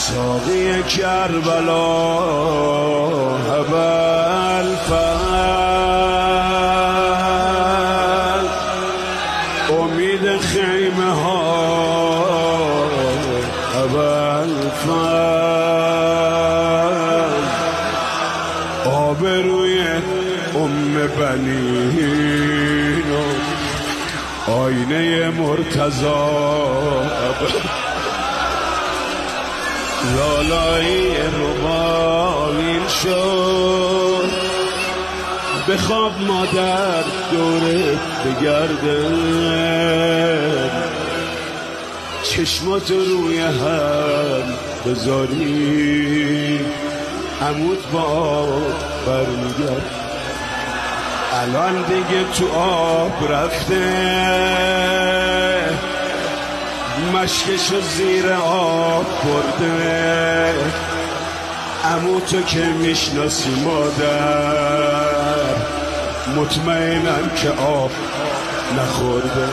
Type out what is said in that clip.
ساقی کربلا ابوالفضل امید خیمه ها ابوالفضل آبروی بنین آینه مرتضی لالایی رومانین شد بخواب مادر دوره بگرده چشمات روی هم بذاری عمود با برمیگرد الان دیگه تو آب رفته مشکشو زیر آب برده عمو تو که میشناسی مادر مطمئنم که آب نخورده